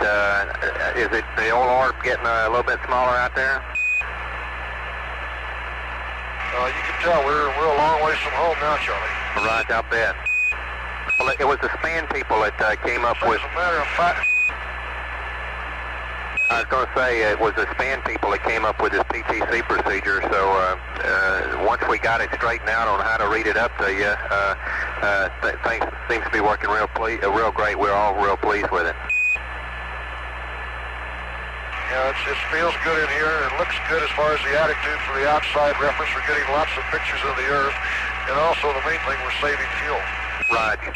Is it the old orb getting a little bit smaller out there? You can tell we're a long ways from home now, Charlie. Right, I'll bet. Well, it was the span people that came up with... As a matter of fact... I was going to say it was the span people that came up with this PTC procedure, so once we got it straightened out on how to read it up to you, things seems to be working real great. We're all real pleased with it. Yeah, it feels good in here. It looks good as far as the attitude for the outside reference. We're getting lots of pictures of the Earth, and also the main thing, we're saving fuel. Right.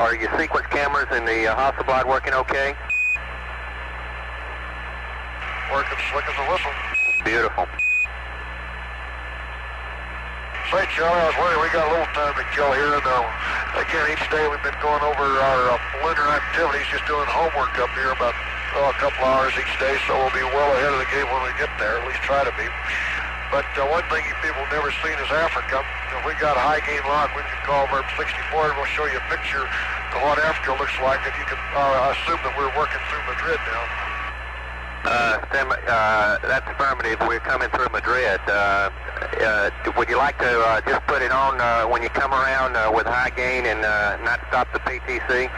Are your sequence cameras in the Hasselblad working okay? Working slick as a whistle. Beautiful. Say, Charlie, I was wondering, we got a little time to kill here, and again, each day we've been going over our lunar activities, just doing homework up here, about a couple hours each day, so we'll be well ahead of the game when we get there, at least try to be. But one thing you people have never seen is Africa. If we got a high gain lock, we can call Verb 64, and we'll show you a picture of what Africa looks like, if you can assume that we're working through Madrid now. That's affirmative. We're coming through Madrid. Would you like to just put it on when you come around with high gain and not stop the PTC?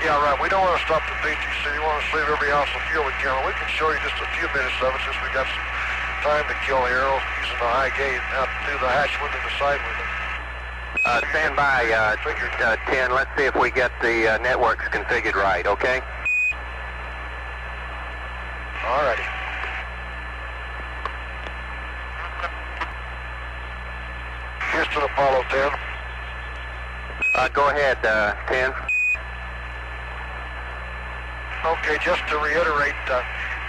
Yeah, right. We don't want to stop the PTC. We want to save every ounce of fuel we can. We can show you just a few minutes of it since we got some time to kill here using the high gain out to the hatch window and the side window. Stand by, 10. Let's see if we get the networks configured right, okay? Alrighty. Houston, Apollo 10. Go ahead, 10. Okay, just to reiterate,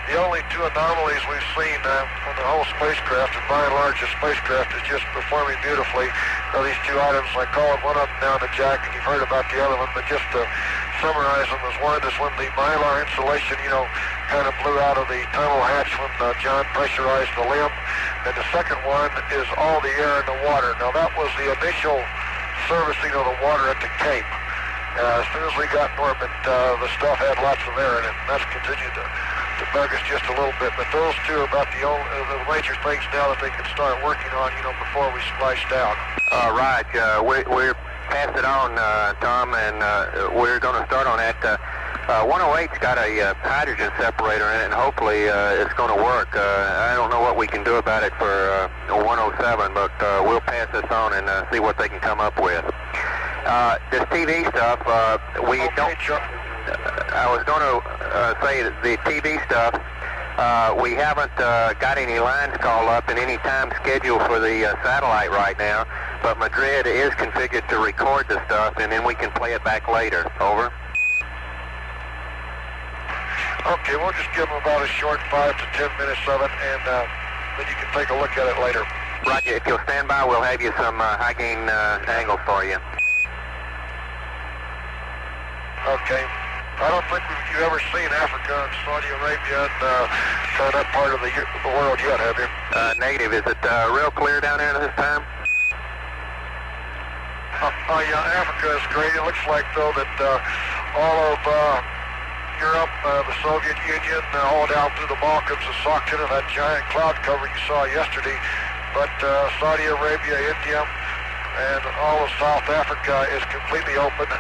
the only two anomalies we've seen on the whole spacecraft, and by and large the spacecraft is just performing beautifully, are these two items. I called one of them down to Jack, and you've heard about the other one, but just to summarize them, one is when the mylar insulation, kind of blew out of the tunnel hatch when John pressurized the limb, and the second one is all the air in the water. Now that was the initial servicing of the water at the Cape. As soon as we got in orbit, the stuff had lots of air in it, and that's continued to bug us just a little bit. But those two are about the major things now that they can start working on, before we splash down. Right. We're passed it on, Tom, and we're going to start on that. 108's got a hydrogen separator in it, and hopefully it's going to work. I don't know what we can do about it for 107, but we'll pass this on and see what they can come up with. This TV stuff, we don't... I was going to say that the TV stuff, We haven't got any lines called up in any time schedule for the satellite right now, but Madrid is configured to record the stuff, and then we can play it back later. Over. Okay, we'll just give them about a short 5 to 10 minutes of it, and then you can take a look at it later. Roger. If you'll stand by, we'll have you some high gain angles for you. Okay. I don't think you've ever seen Africa and Saudi Arabia and kind of that part of the world yet, have you? Negative. Is it real clear down there at this time? Yeah, Africa is great. It looks like, though, that all of Europe, the Soviet Union, all down through the Balkans is socked into that giant cloud cover you saw yesterday. But Saudi Arabia, India, and all of South Africa is completely open.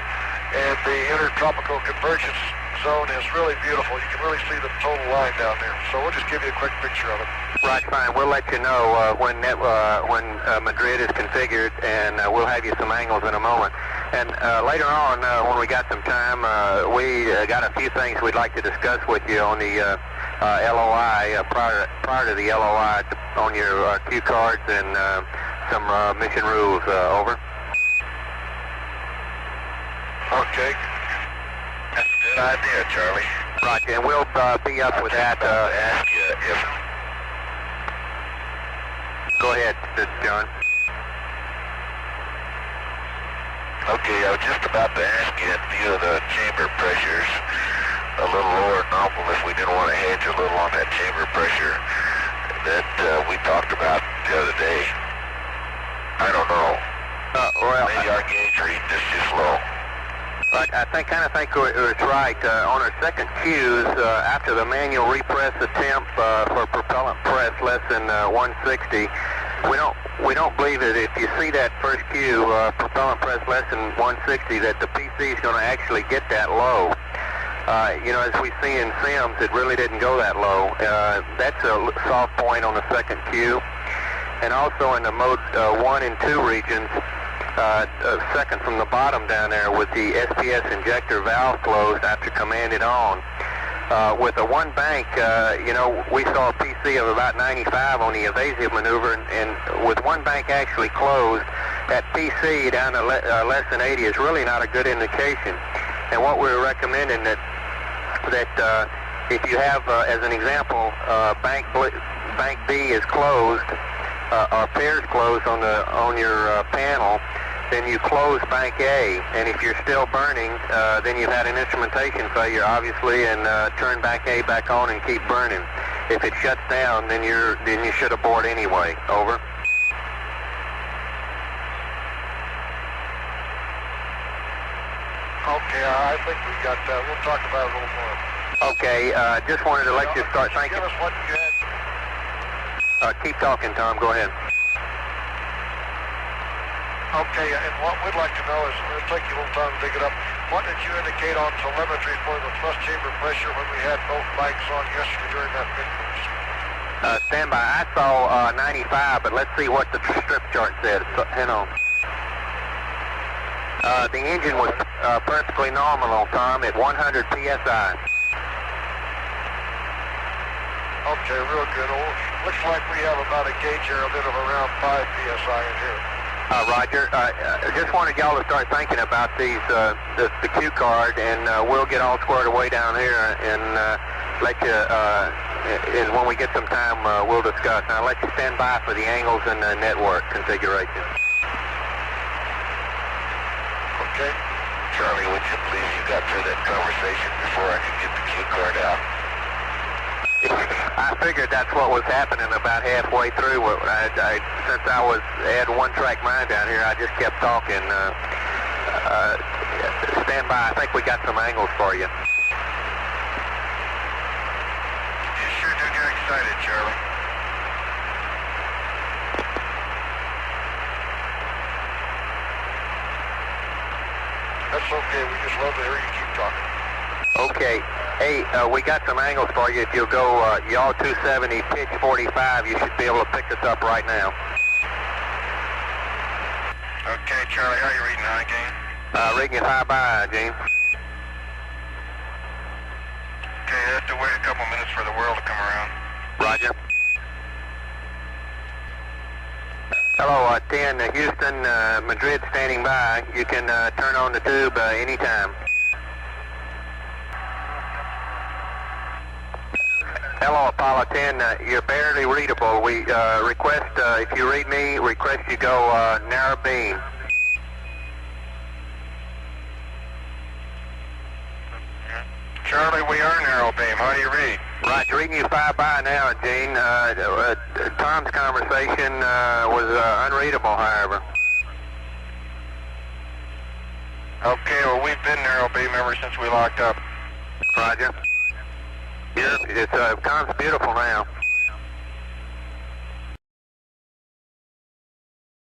And the intertropical convergence zone is really beautiful. You can really see the total line down there. So we'll just give you a quick picture of it. Right, fine. We'll let you know when Madrid is configured, and we'll have you some angles in a moment. And later on, when we got some time, we got a few things we'd like to discuss with you on the LOI, prior to the LOI, on your cue cards and some mission rules. Over. Okay. That's a good idea, Charlie. Roger, and we'll be up with that. Ask you if... Go ahead, John. Okay, I was just about to ask you, in view of the chamber pressures, a little lower than normal, if we didn't want to hedge a little on that chamber pressure that we talked about the other day. I don't know. Well, maybe our gauge reading is just low. I think it was right. On our second cues, after the manual repress attempt for propellant press less than 160, we don't believe that if you see that first cue, propellant press less than 160, that the PC is going to actually get that low. As we see in sims, it really didn't go that low. That's a soft point on the second cue. And also in the mode 1 and 2 regions, second from the bottom down there with the SPS injector valve closed after commanded on. With a one bank, we saw a PC of about 95 on the evasive maneuver, and with one bank actually closed, that PC down to less than 80 is really not a good indication. And what we're recommending that if you have, as an example, bank B is closed, or pairs closed on your panel, then you close bank A, and if you're still burning, then you've had an instrumentation failure, obviously, and turn bank A back on and keep burning. If it shuts down, then you should abort anyway. Over. Okay, I think we got that. We'll talk about it a little more. Okay, just wanted to let you start thinking. Give us what you had. Keep talking, Tom. Go ahead. Okay, and what we'd like to know is, it'll take you a little time to dig it up, what did you indicate on telemetry for the thrust chamber pressure when we had both banks on yesterday during that mid-course? Stand by. I saw 95, but let's see what the strip chart said. So, hang on. The engine was perfectly normal, Tom, at 100 PSI. Okay, real good. Well, looks like we have about a gauge error limit of around 5 PSI in here. Roger. Just wanted y'all to start thinking about these, the cue card, and we'll get all squared away down here and let you, and when we get some time, we'll discuss. Now, I'll let you stand by for the angles and the network configuration. Okay. Charlie, would you please, you got through that conversation before I could get the cue card out. I figured that's what was happening about halfway through. Since I had one-track mind down here, I just kept talking. Stand by. I think we got some angles for you. You sure do get excited, Charlie. That's okay. We just love to hear you keep talking. Okay. Hey, we got some angles for you. If you'll go yaw 270, pitch 45, you should be able to pick this up right now. Okay, Charlie, how are you reading high gain? Reading it high by, Gene. Okay, that's the wait a couple minutes for the world to come around. Roger. Hello, 10, Houston, Madrid standing by. You can turn on the tube anytime. Hello, Apollo 10, you're barely readable. We request, if you read me, request you go narrow beam. Charlie, we are narrow beam. How do you read? Right, reading you 5 by now, Gene. Tom's conversation was unreadable, however. Okay, well, we've been narrow beam ever since we locked up. Roger. It's Tom's beautiful now.